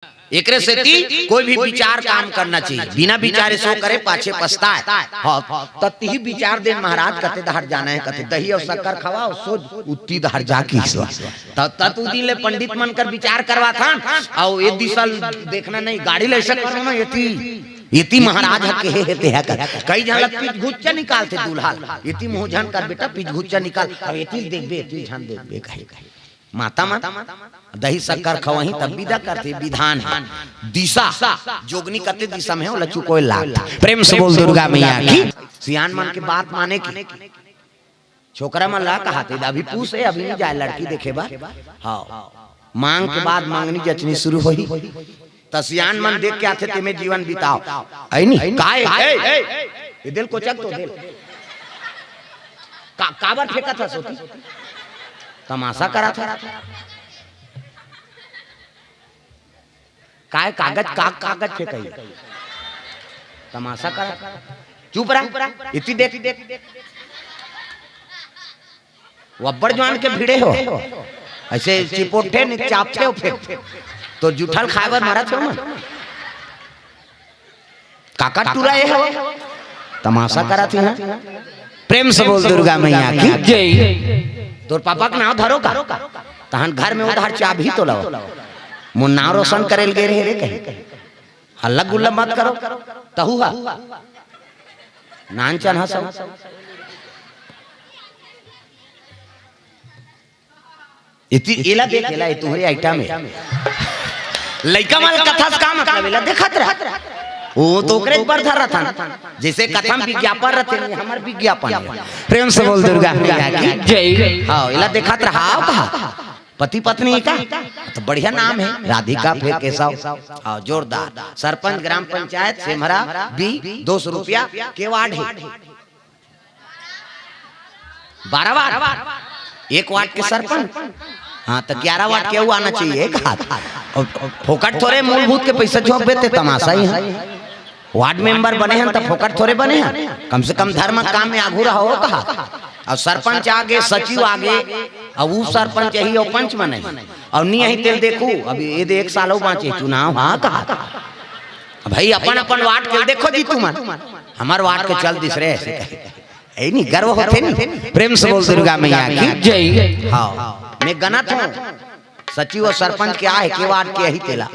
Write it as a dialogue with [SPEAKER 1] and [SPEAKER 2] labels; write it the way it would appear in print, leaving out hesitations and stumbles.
[SPEAKER 1] एकरे से कोई भी विचार काम करना चाहिए, बिना विचारे सो करे पाछे पछताए। हाँ तत्ही विचार दे महाराज कते दहर जाना है, कते दही और शक्कर खवाओ सो उत्ती दहर जा की तू दिन ले पंडित मन कर विचार करवा था और ये दिशा देखना नहीं गाड़ी ले सकता ना इति महाराज के हेते है कर कई जन पीठ घुच्चा निकालते दूल्हा इति मोहजन कर बेटा पीठ घुच्चा निकाल अब इति देखबे इति ध्यान देखबे कहे माता माता दही शक्कर खवही तब विदा करते विधान है दिशा जोगनी करते दिशा में हो लच्चू कोई लाग प्रेम से बोल दुर्गा मैया की सियान मन के बात माने की छोकरा मन ला कहते अभी पूछे अभी नहीं जाए लड़की देखे बा हाँ मांग के बाद मांगनी जचनी शुरू हुई तसियान मन देख के आते तुम्हें जीवन बिताओ ऐ नहीं काय ये दिल को चक तो दिल काबर फेंका था सोती तमाशा करा था काय कागज कागज फेंकाई तमाशा करा चुप रहा इतनी देख वब्बर जवान के भिड़े हो ऐसे चिपोटे नहीं चापते हो फेंक तो जुठल खाए मारा छो मन काका टुराए हो तमाशा करा थी ना प्रेम से बोल दुर्गा मैया की जय तोर पापा का नाम धरो का तहन घर में उधार चाबी तो लाओ मुन नाम रोशन करेल गे रे कहे हल्ला गुल्ला मत करो तहु हा नानचन हसो इति एला देख एला तुम्हारी आइटम है लइका माल कथा का मतलब एला देखत रह वो तो करे पर धर रहा था जैसे कथम विज्ञापन रहते हैं हमार विज्ञापन प्रेम से बोल दुर्गा मैया की जय हां एला देखत रहा कहा पति पत्नी का तो बढ़िया नाम है राधिका फिर केशव हां जोरदार सरपंच ग्राम पंचायत सेमरा बी 200 रुपया के वार्ड है 12 वार्ड एक वार्ड के सरपंच हाँ तो 11 वार्ड के आना चाहिए कहा फोकट थोड़े मूलभूत के पैसा झोंक देते तमाशा ही है वार्ड मेंबर बने हैं तो फोकट थोड़े बने हैं कम से कम धर्म काम में आगू रहो कहा और सरपंच आगे सचिव आगे और वो सरपंच यही और पंच बने और नहीं यही तेल देखू अभी ये एक साल बाँचे चुनाव हाँ कहा भाई अपन अपन वार्ड के देखो जी तुम हमारे वार्ड के चल दिस रहे ऐसे कहे नहीं गर्व होते नहीं प्रेम से बोल दुर्गा मैया की जय हाँ मैं गणत हूँ सचिव और सरपंच क्या है के वार्ड के यही तेला